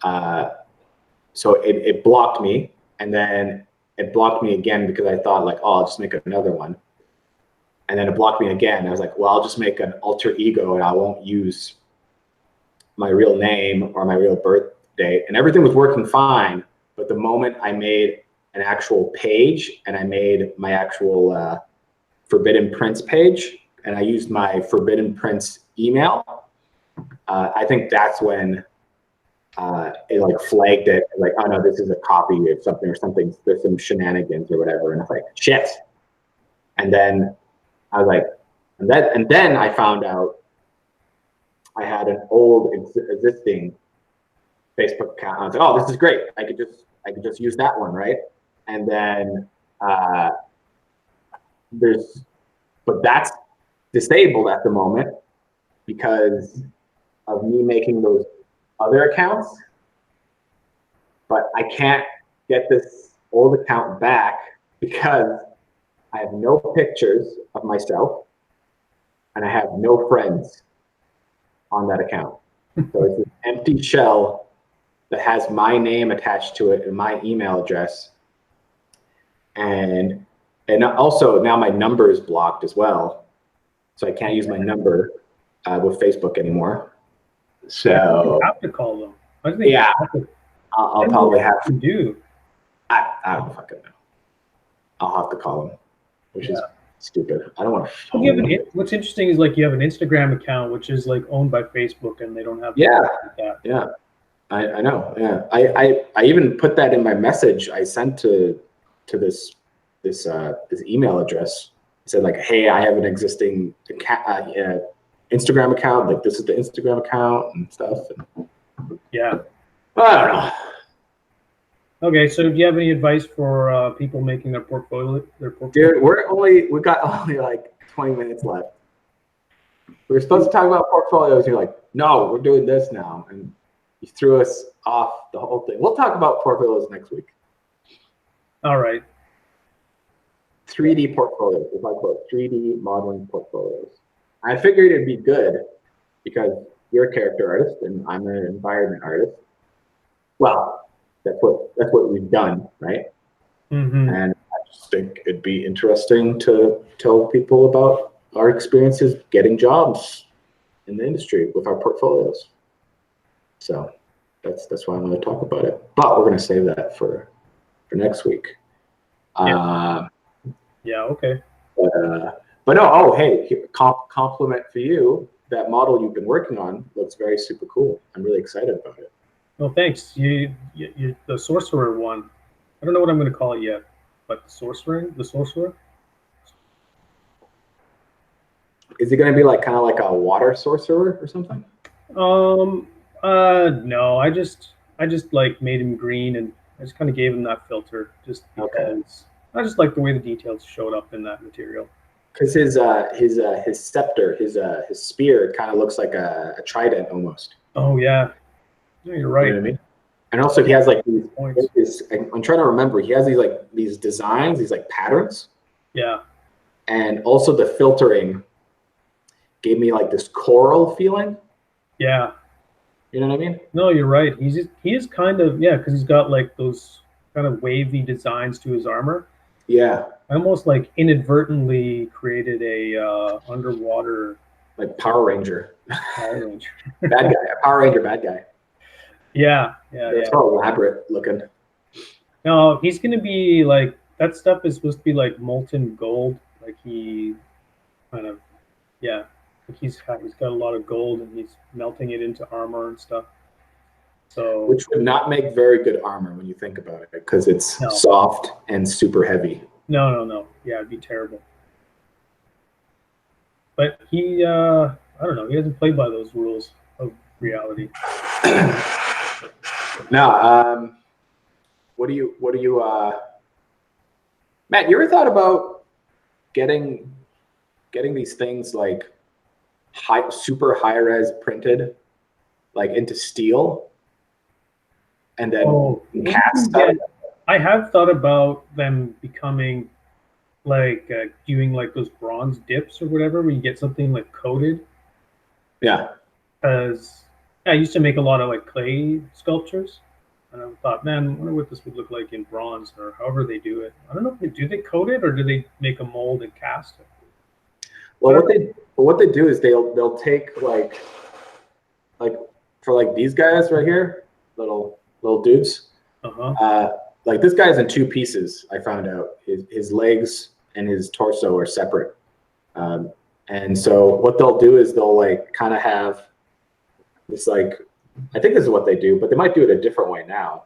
it blocked me, and then it blocked me again because I thought like, oh, I'll just make another one. And then it blocked me again. I was like, well, I'll just make an alter ego and I won't use my real name or my real birth date. And everything was working fine. But the moment I made an actual page and I made my actual Forbidden Prince page and I used my Forbidden Prince email, I think that's when it like flagged it. Like, oh no, this is a copy of something or something. There's some shenanigans or whatever. And I was like, shit. And then I was like, and then I found out I had an old existing Facebook account. I was like, oh, this is great. I could just use that one, right? And then but that's disabled at the moment because of me making those other accounts. But I can't get this old account back because I have no pictures of myself and I have no friends on that account. So it's an empty shell that has my name attached to it and my email address. And also now my number is blocked as well. So I can't use my number with Facebook anymore. So you have to call them. I think yeah, I'll probably have to do. I don't fucking know. I'll have to call them, which is stupid. I don't want to phone them. What's interesting is like you have an Instagram account which is like owned by Facebook and they don't have that. Yeah. I know. Yeah. I even put that in my message I sent to this email address. I said like, hey, I have an existing Instagram account. Like this is the Instagram account and stuff. And, yeah. I don't know. Okay, so do you have any advice for people making their portfolio? Dude, we got only like 20 minutes left. We were supposed to talk about portfolios. You're like, no, we're doing this now, and you threw us off the whole thing. We'll talk about portfolios next week. All right. 3D portfolios. We'll talk about 3D modeling portfolios. I figured it'd be good because you're a character artist and I'm an environment artist. Well, that's what we've done, right? Mm-hmm. And I just think it'd be interesting to tell people about our experiences getting jobs in the industry with our portfolios. So that's why I'm going to talk about it. But we're going to save that for next week. Yeah. Okay. But no. Oh, hey, compliment for you. That model you've been working on looks very super cool. I'm really excited about it. Well, thanks. You the sorcerer one. I don't know what I'm going to call it yet, but the sorcerer. Is it going to be like kind of like a water sorcerer or something? No. I just like made him green, and I just kind of gave him that filter just because I just like the way the details showed up in that material. Because his scepter, his spear, kind of looks like a trident almost. Oh yeah. No, you're right. You know what I mean? And also he has like these I'm trying to remember. He has these designs, these like patterns. Yeah. And also the filtering gave me like this coral feeling. Yeah. You know what I mean? No, you're right. He is kind of because he's got like those kind of wavy designs to his armor. Yeah. I almost like inadvertently created a underwater like Power Ranger. Power Ranger. Bad guy. A Power Ranger bad guy. Yeah. It's all elaborate looking. No, he's gonna be like that stuff is supposed to be like molten gold. Like he kind of like he's got a lot of gold and he's melting it into armor and stuff. So which would not make very good armor when you think about it, because it's soft and super heavy. No. Yeah, it'd be terrible. But he I don't know, he hasn't played by those rules of reality. Now, what do you Matt, you ever thought about getting these things like super high res printed like into steel and then cast stuff? I have thought about them becoming like doing like those bronze dips or whatever, where you get something like coated. Yeah. Because I used to make a lot of like clay sculptures, and I thought, man, I wonder what this would look like in bronze or however they do it. I don't know if do they coat it or do they make a mold and cast it? Well, what they do is they'll take like for like these guys right here, little dudes. Uh-huh. Like this guy's in two pieces. I found out his legs and his torso are separate. And so what they'll do is they'll like kind of have this like, I think this is what they do, but they might do it a different way now.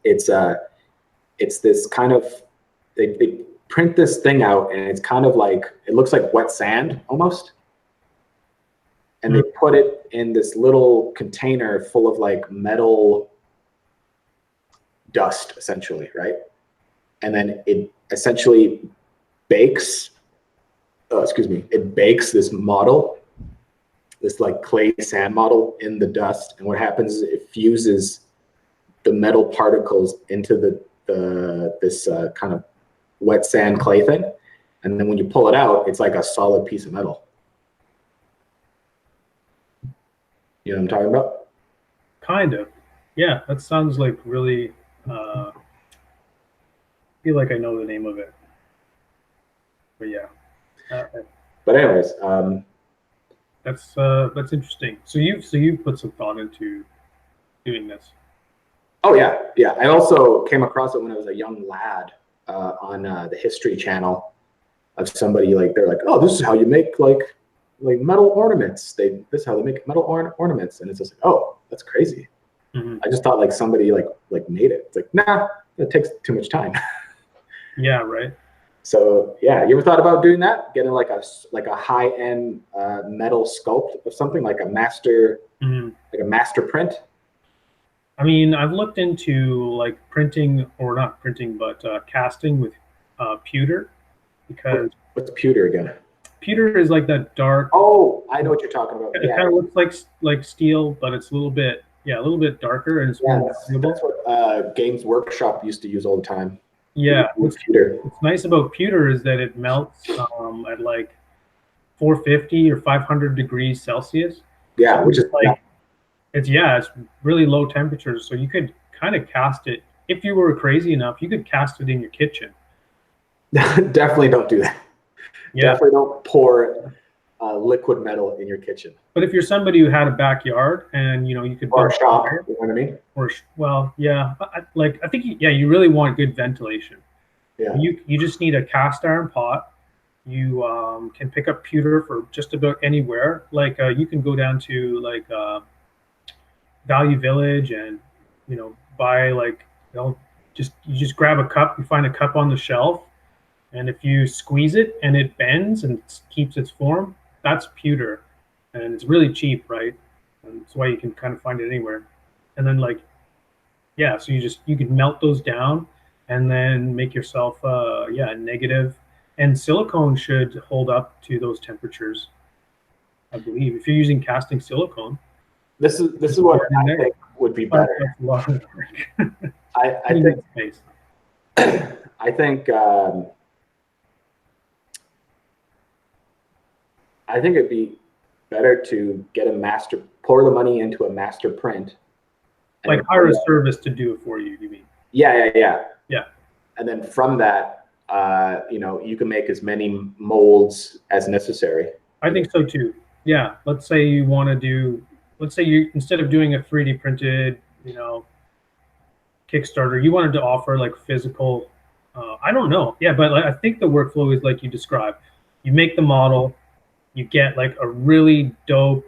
It's this kind of, they print this thing out and it's kind of like, it looks like wet sand almost. And they put it in this little container full of like metal dust essentially, right? And then it essentially bakes, it bakes this model, this like clay sand model in the dust. And what happens is it fuses the metal particles into this kind of wet sand clay thing. And then when you pull it out, it's like a solid piece of metal. You know what I'm talking about? Kind of. Yeah, that sounds like really, I feel like I know the name of it. But yeah. But anyways, that's interesting. So you've put some thought into doing this. oh yeah. I also came across it when I was a young lad on the History Channel of somebody like they're like, oh, this is how you make like metal ornaments. This is how they make metal ornaments, and it's just like, oh, that's crazy. Mm-hmm. I just thought like somebody like made it. It's like, nah, it takes too much time. Yeah, right. So yeah, you ever thought about doing that? Getting like a high end metal sculpt of something like a master print. I mean, I've looked into like printing, or not printing, but casting with pewter, because What's pewter again? pewter is like that dark. Oh, I know what you're talking about. It kind of looks like steel, but it's a little bit darker, and it's more valuable. That's what Games Workshop used to use all the time. Yeah, what's nice about pewter is that it melts at like 450 or 500 degrees Celsius. Yeah, so which is like it's really low temperatures. So you could kind of cast it if you were crazy enough. You could cast it in your kitchen. Definitely don't do that. Yeah. Definitely don't pour liquid metal in your kitchen. But if you're somebody who had a backyard and you could or a shop, you know what I mean? Or well, yeah, I think you really want good ventilation. Yeah. You just need a cast iron pot. You can pick up pewter for just about anywhere. Like you can go down to like Value Village and buy like you just grab a cup. You find a cup on the shelf, and if you squeeze it and it bends and keeps its form, that's pewter, and it's really cheap, right? And that's why you can kind of find it anywhere. And then so you can melt those down and then make yourself a negative. And silicone should hold up to those temperatures, I believe. If you're using casting silicone. This is what I think would be better. That's a lot of work. I think it'd be better to get pour the money into a master print. Like hire a service to do it for you, you mean? Yeah. And then from that, you can make as many molds as necessary. I think so too. Yeah. Let's say you instead of doing a 3D printed, Kickstarter, you wanted to offer like physical, I don't know. Yeah, but I think the workflow is like you described. You make the model, you get like a really dope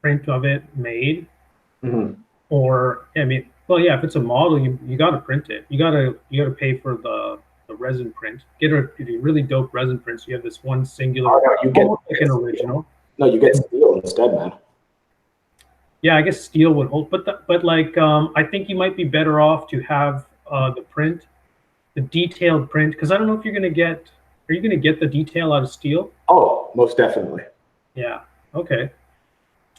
print of it made. Mm-hmm. Or if it's a model, you got to print it. You got to pay for the resin print. Get a really dope resin print. So you have this one singular. Oh, no, you get like an original. No, you get steel instead, man. Yeah, I guess steel would hold, but I think you might be better off to have the detailed print, because I don't know if you're gonna get. Are you gonna get the detail out of steel? Oh, most definitely. Yeah. Okay.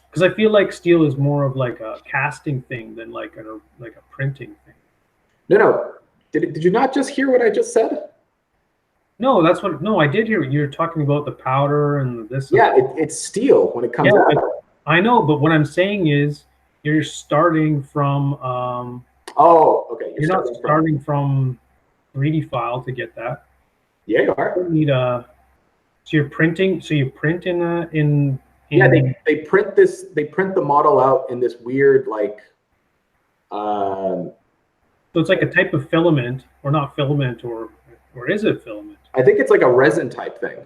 Because I feel like steel is more of like a casting thing than like a printing thing. No. Did you not just hear what I just said? No, that's what. No, I did hear you're talking about the powder and this. Yeah, it's steel when it comes out. I know, but what I'm saying is you're starting from. Oh, okay. You're not starting from 3D file to get that. Yeah, you are. You need a. So you're printing. So you print in. Yeah, they print this. They print the model out in this weird like. So it's like a type of filament, or not filament, or is it filament? I think it's like a resin type thing.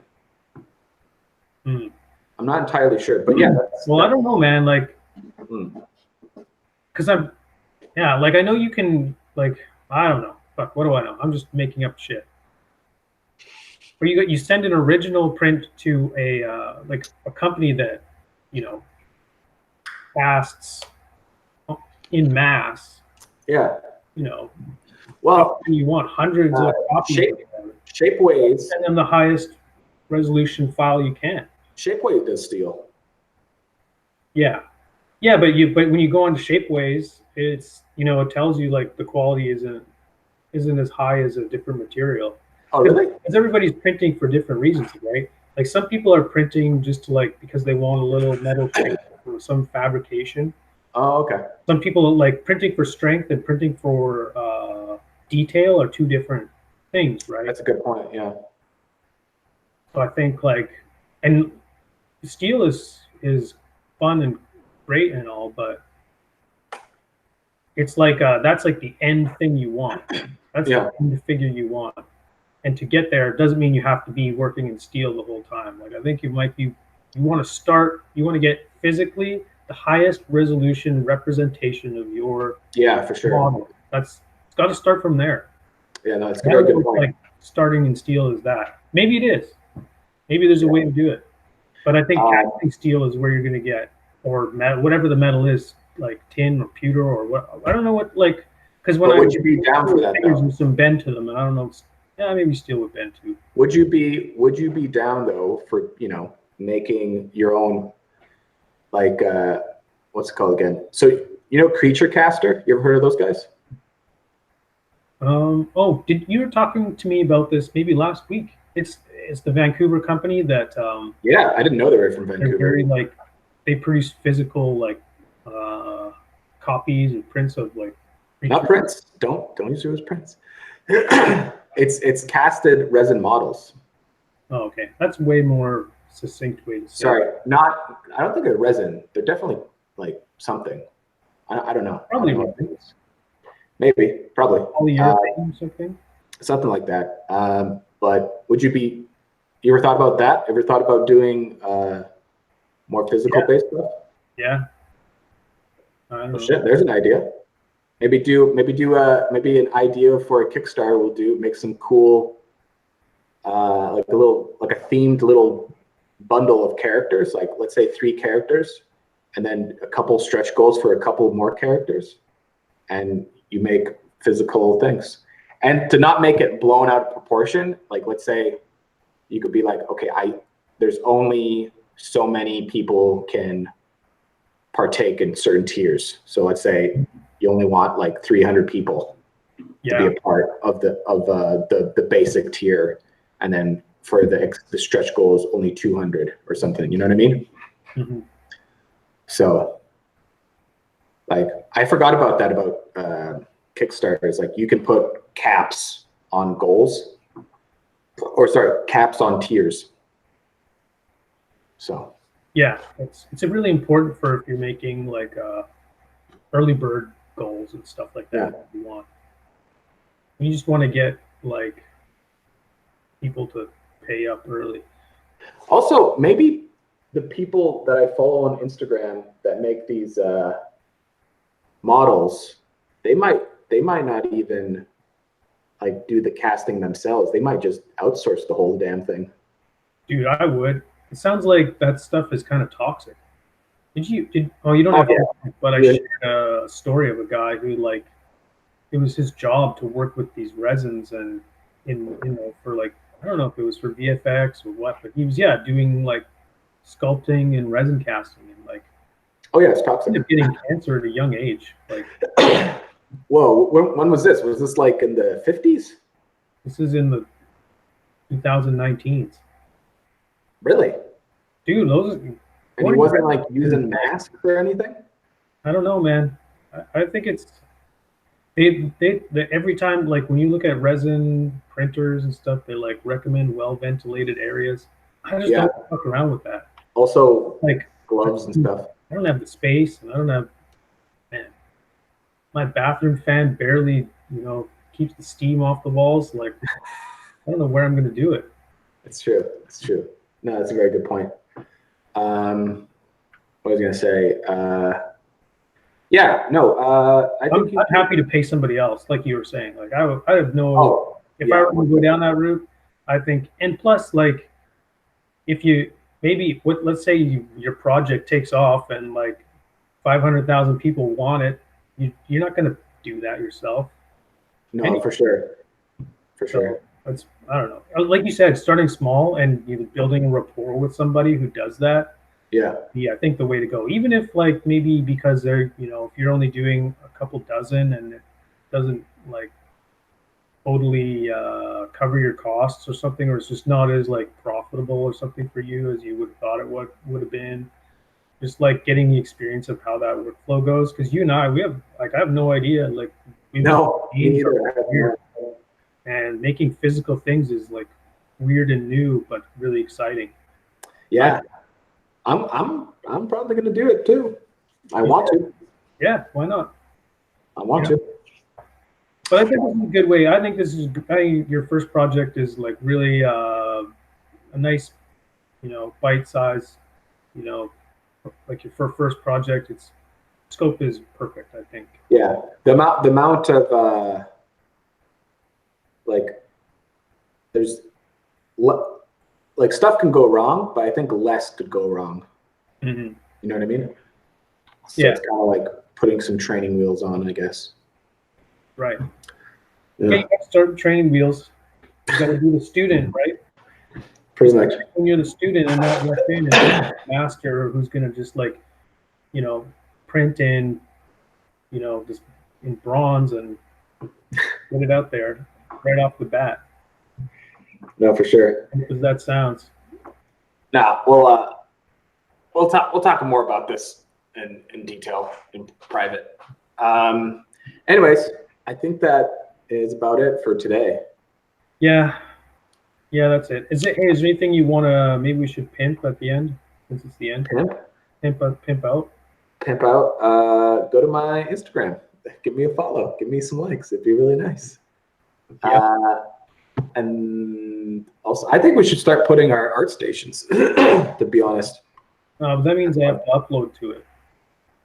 I'm not entirely sure, but yeah. Well, I don't know, man. Like, because like I know you can, like, I don't know. Fuck, what do I know? I'm just making up shit. Or you send an original print to a like a company that, casts in mass. Yeah. Well, you want hundreds of copies. Shapeways. Send them the highest resolution file you can. Shapeways does steel. Yeah, but when you go onto Shapeways, it's it tells you like the quality isn't as high as a different material. Oh, really? Because everybody's printing for different reasons, right? Like some people are printing just to because they want a little metal plate for some fabrication. Oh, okay. Some people like printing for strength and printing for detail are two different things, right? That's a good point. Yeah. So I think and steel is fun and great and all, but it's like that's like the end thing you want. That's the end figure you want. And to get there doesn't mean you have to be working in steel the whole time. Like I think you want to get physically the highest resolution representation of your for sure model. It's got to start from there. Yeah, no, it's a very good point. Like starting in steel is that. Maybe it is. Maybe there's a way to do it. But I think casting steel is where you're going to get, or metal, whatever the metal is, like tin or pewter or what. I don't know what because when would you be down for that? There's some bend to them, and I don't know. Yeah, maybe steel would bend too. Would you be down though for making your own what's it called again? So Creature Caster. You ever heard of those guys? Oh, you were talking to me about this maybe last week? It's the Vancouver company that. Yeah, I didn't know they were from Vancouver. They're very they produce physical copies and prints of Not prints. Don't use it as prints. It's casted resin models. Oh, okay. That's way more succinct way to say. Sorry, I don't think they're resin. They're definitely something. I don't know. Probably maybe, probably. Polyurethane or something. Something like that. But you ever thought about that? Ever thought about doing more physical based stuff? Yeah. Shit, there's an idea. Maybe an idea for a Kickstarter. We'll make some cool, a themed little bundle of characters. Like let's say 3 characters, and then a couple stretch goals for a couple more characters, and you make physical things. And to not make it blown out of proportion, like let's say you could be like, okay, there's only so many people can partake in certain tiers. So let's say you only want 300 people to be a part of the basic tier, and then for the stretch goals only 200 or something. You know what I mean? Mm-hmm. So I forgot about that about Kickstarters. You can put caps on goals, or sorry, caps on tiers. So yeah, it's really important for if you're making early bird goals and stuff like that. Yeah. You just want to get people to pay up early. Also, maybe the people that I follow on Instagram that make these models, they might not even do the casting themselves. They might just outsource the whole damn thing. Dude, I would. It sounds like that stuff is kind of toxic. You don't have to, but I shared a story of a guy who it was his job to work with these resins and for I don't know if it was for VFX or what, but he was doing sculpting and resin casting and oh yeah, it's toxic. Getting cancer at a young age. Whoa, when was this? Was this like in the 50s? This is in the 2019s. Really? Dude, those And he wasn't like using masks or anything? I don't know, man. I think it's they every time, like when you look at resin printers and stuff, they like recommend well ventilated areas. I just Yeah. don't fuck around with that. Also, Like gloves and stuff. I don't have the space, and I don't have, man, my bathroom fan barely, keeps the steam off the walls. Like I don't know where I'm gonna do it. It's true. It's true. No, that's a very good point. What was I gonna say? Yeah, no. I think I'm happy to pay somebody else, like you were saying. Like I have no. Oh, If yeah. I were to go down that route, I think, and plus, like, if you maybe let's say your project takes off and like 500,000 people want it, you're not going to do that yourself. No, for sure. For sure. It's, I don't know. Like you said, starting small and building a rapport with somebody who does that. Yeah. I think the way to go. Even if like maybe because they're, if you're only doing a couple dozen and it doesn't like totally cover your costs or something, or it's just not as like profitable or something for you as you would have thought it would have been. Just like getting the experience of how that workflow goes, because you and I have no idea, like No, me neither. And making physical things is like weird and new but really exciting. Yeah, I'm probably gonna do it too. I want to. Yeah, why not? I want to. But I think this is a good way. I think your first project is like really a nice, bite size, like your first project. Its scope is perfect, I think. Yeah, the amount of like there's like stuff can go wrong, but I think less could go wrong. Mm-hmm. You know what I mean? So yeah, it's kind of like putting some training wheels on, I guess. Right. Yeah. Okay, you got to start training wheels. You got to be the student, right? Pretty much. When you're the student and not the master who's going to just like, print in, just in bronze and get it out there right off the bat. No, for sure. Because that sounds. Nah, we'll talk more about this in detail in private. Anyways, I think that is about it for today. Yeah, that's it. Is there anything you want to? Maybe we should pimp at the end, since it's the end. Pimp out. Pimp out. Go to my Instagram. Give me a follow. Give me some likes. It'd be really nice. Yeah. And also, I think we should start putting our art stations. To be honest. That means I have to upload to it.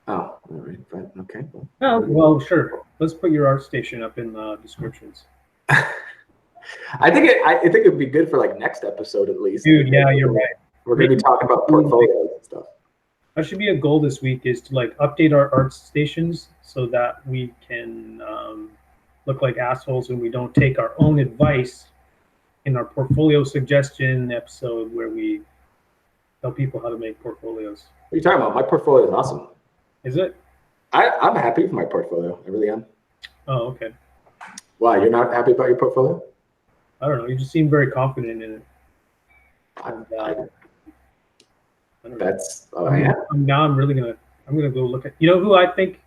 Oh, all right. Okay. Oh, well, sure. Let's put your art station up in the descriptions. I think it'd be good for like next episode at least. Dude, yeah, you're right. We're gonna be talking about portfolios and stuff. That should be a goal this week, is to like update our art stations so that we can look like assholes and we don't take our own advice in our portfolio suggestion episode where we tell people how to make portfolios. What are you talking about? My portfolio is awesome. Is it? I'm happy with my portfolio. I really am. Oh, okay. Why? You're not happy about your portfolio? I don't know. You just seem very confident in it. And, now I'm really I'm gonna go look at. You know who I think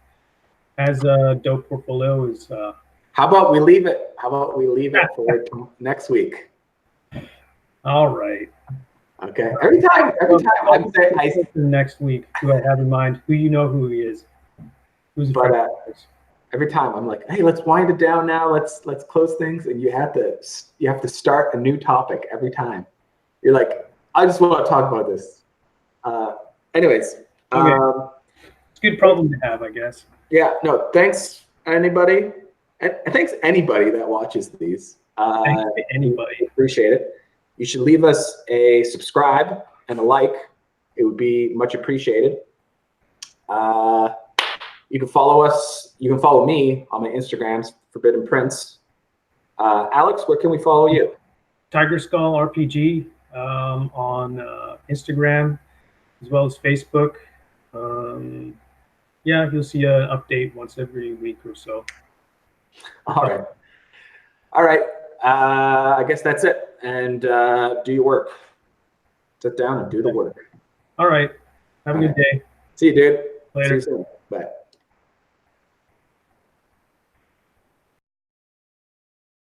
has a dope portfolio is. How about we leave it? How about we leave it for next week? All right. Okay. Every time I'm saying next week. Who I have in mind? Who who he is? Who's every time I'm like, hey, let's wind it down now. Let's close things, and you have to start a new topic every time. You're like, I just want to talk about this. Anyways, okay. It's a good problem to have, I guess. Yeah. No. Thanks, anybody. And thanks anybody that watches these. Thanks to anybody. Appreciate it. You should leave us a subscribe and a like. It would be much appreciated. You can follow us. You can follow me on my Instagrams, Forbidden Prince. Alex, where can we follow you? Tiger Skull RPG on Instagram, as well as Facebook. Yeah, you'll see an update once every week or so. All right. All right. I guess that's it. And do your work. Sit down and do the work. All right. Have a good day. See you, dude. See Later. you soon. Bye.